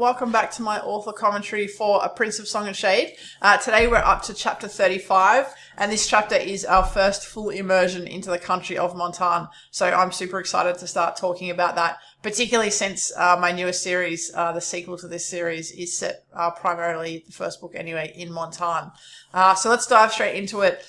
welcome back to my author commentary for A Prince of Song and Shade. Today we're up to chapter 35, and this chapter is our first full immersion into the country of Montagn. So I'm super excited to start talking about that, particularly since my newest series, the sequel to this series, is set primarily, the first book anyway, in Montagn. So let's dive straight into it.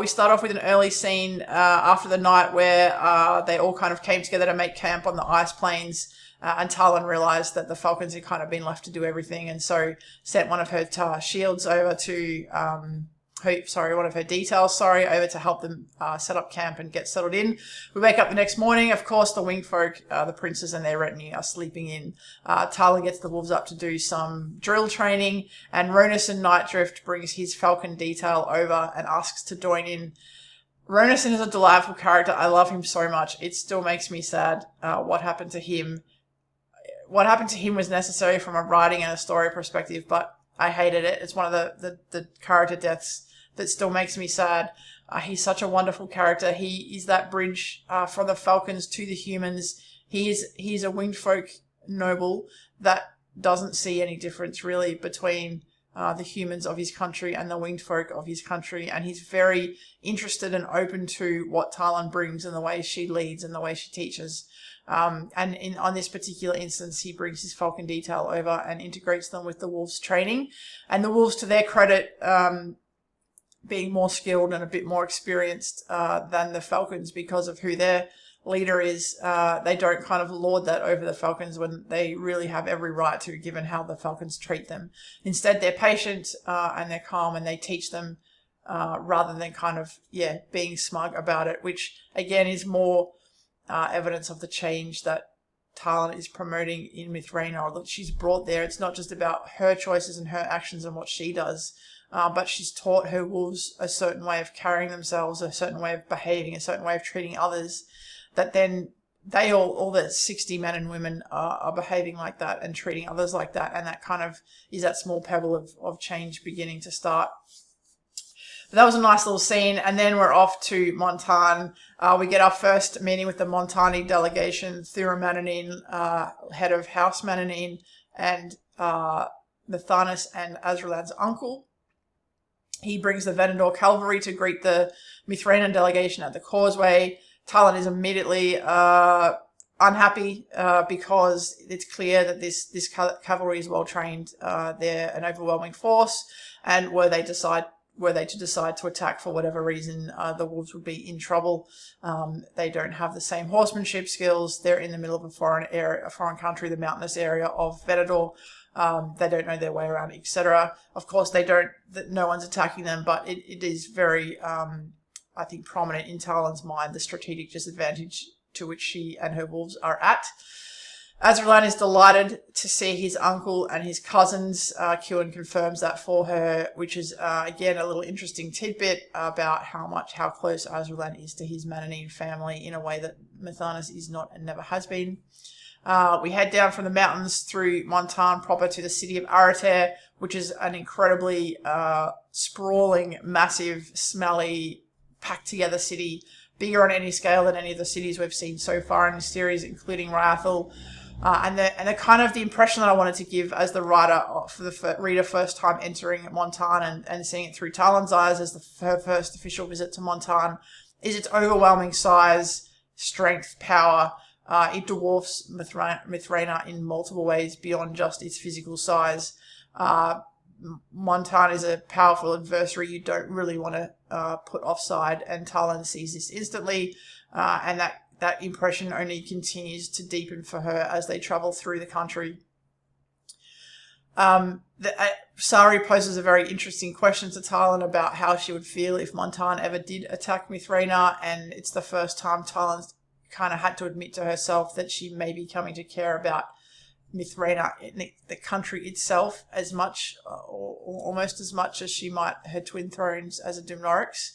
We start off with an early scene after the night where they all kind of came together to make camp on the ice plains. And Talyn realised that the Falcons had kind of been left to do everything, and so sent one of her shields over to, one of her details, over to help them set up camp and get settled in. We wake up the next morning. Of course, the winged folk, the princes and their retinue, are sleeping in. Talyn gets the wolves up to do some drill training, and Ronison Nightdrift brings his Falcon detail over and asks to join in. Ronison is a delightful character. I love him so much. It still makes me sad what happened to him. What happened to him was necessary from a writing and a story perspective, but I hated it. It's one of the character deaths that still makes me sad. He's such a wonderful character. He is that bridge from the Falcons to the humans. He's a winged folk noble that doesn't see any difference really between the humans of his country and the winged folk of his country, and he's very interested and open to what Talyn brings and the way she leads and the way she teaches. On this particular instance, he brings his Falcon detail over and integrates them with the wolves' training. And the wolves, to their credit, being more skilled and a bit more experienced than the Falcons because of who their leader is, they don't kind of lord that over the Falcons when they really have every right to, given how the Falcons treat them. Instead, they're patient and they're calm, and they teach them rather than kind of, being smug about it, which, again, is more evidence of the change that Talyn is promoting in Mithraina, or that she's brought there. It's not just about her choices and her actions and what she does, but she's taught her wolves a certain way of carrying themselves, a certain way of behaving, a certain way of treating others, that then they all the 60 men and women are behaving like that and treating others like that, and that kind of is that small pebble of change beginning to start. But that was a nice little scene, and then we're off to Montagn. We get our first meeting with the Montagny delegation, Thura Mananin, head of House Mananin, and Mathanas and Azralan's uncle. He brings the Venador cavalry to greet the Mithraina delegation at the causeway. Talyn is immediately unhappy because it's clear that this cavalry is well trained. They're an overwhelming force, and were they to decide to attack for whatever reason, the wolves would be in trouble. They don't have the same horsemanship skills. They're in the middle of a foreign country, the mountainous area of Venador. They don't know their way around, etc. Of course, no one's attacking them, but it is very, I think, prominent in Talyn's mind, the strategic disadvantage to which she and her wolves are at. Azralan is delighted to see his uncle and his cousins. Kieran confirms that for her, which is, again, a little interesting tidbit about how close Azralan is to his Mananin family in a way that Mathanas is not and never has been. We head down from the mountains through Montagn proper to the city of Arater, which is an incredibly sprawling, massive, smelly, packed-together city, bigger on any scale than any of the cities we've seen so far in the series, including Ryathel. And the kind of the impression that I wanted to give as the writer, for the reader first time entering Montagn and seeing it through Talyn's eyes as her first official visit to Montagn, is its overwhelming size, strength, power. It dwarfs Mithraina in multiple ways beyond just its physical size. Montagn is a powerful adversary you don't really want to put offside, and Talyn sees this instantly, and that impression only continues to deepen for her as they travel through the country. Sari poses a very interesting question to Talyn about how she would feel if Montagn ever did attack Mithraina, and it's the first time Talyn's kind of had to admit to herself that she may be coming to care about Mithraina, the country itself, as much or almost as much as she might her twin thrones as a Dumnorix,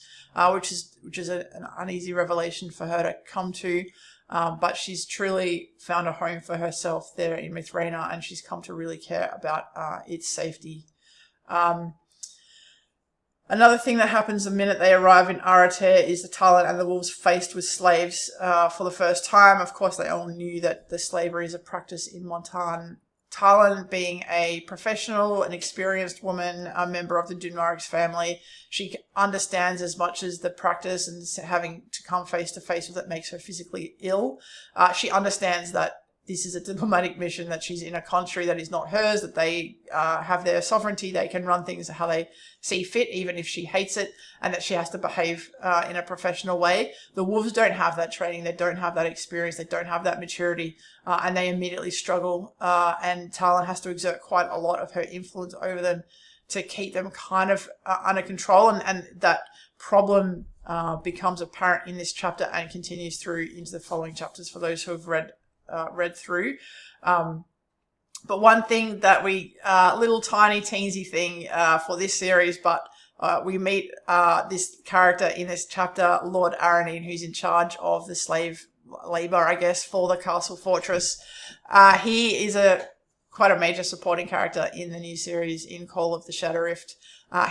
which is an uneasy revelation for her to come to, but she's truly found a home for herself there in Mithraina, and she's come to really care about its safety. Another thing that happens the minute they arrive in Arater is the Talyn and the wolves faced with slaves for the first time. Of course, they all knew that the slavery is a practice in Montagn Talyn, being a professional, an experienced woman, a member of the Dunmarix family, she understands as much as the practice and having to come face to face with it makes her physically ill. She understands that this is a diplomatic mission, that she's in a country that is not hers, that they have their sovereignty, they can run things how they see fit, even if she hates it, and that she has to behave in a professional way. The wolves don't have that training, they don't have that experience, they don't have that maturity, and they immediately struggle, and Talyn has to exert quite a lot of her influence over them to keep them kind of under control, and that problem becomes apparent in this chapter and continues through into the following chapters for those who have read through. But one thing that we, little tiny teensy thing for this series, but we meet this character in this chapter, Lord Aranine, who's in charge of the slave labor, I guess, for the castle fortress. He is quite a major supporting character in the new series in Call of the Shadow Rift.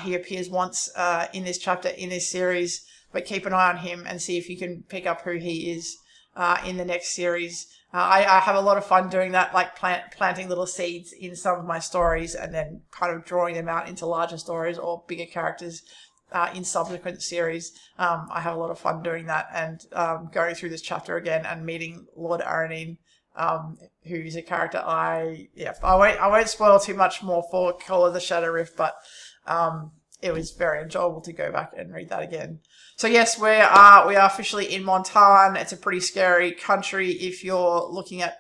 He appears once in this chapter in this series, but keep an eye on him and see if you can pick up who he is in the next series. I have a lot of fun doing that, like planting little seeds in some of my stories and then kind of drawing them out into larger stories or bigger characters in subsequent series. I have a lot of fun doing that and going through this chapter again and meeting Lord Aranine, who is a character I won't spoil too much more for Call of the Shadow Rift, but it was very enjoyable to go back and read that again. So yes, we are officially in Montagn. It's a pretty scary country if you're looking at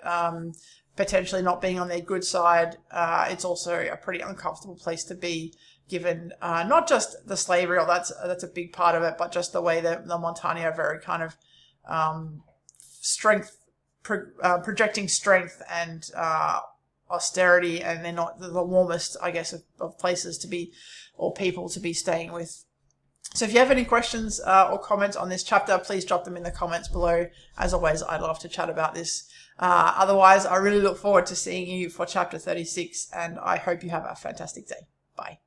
potentially not being on their good side. It's also a pretty uncomfortable place to be, given not just the slavery, or that's a big part of it, but just the way that the Montagny are very kind of projecting strength and austerity, and they're not the warmest, I guess, of places to be, or people to be staying with. So if you have any questions or comments on this chapter, please drop them in the comments below. As always, I'd love to chat about this. Otherwise, I really look forward to seeing you for chapter 36, and I hope you have a fantastic day. Bye.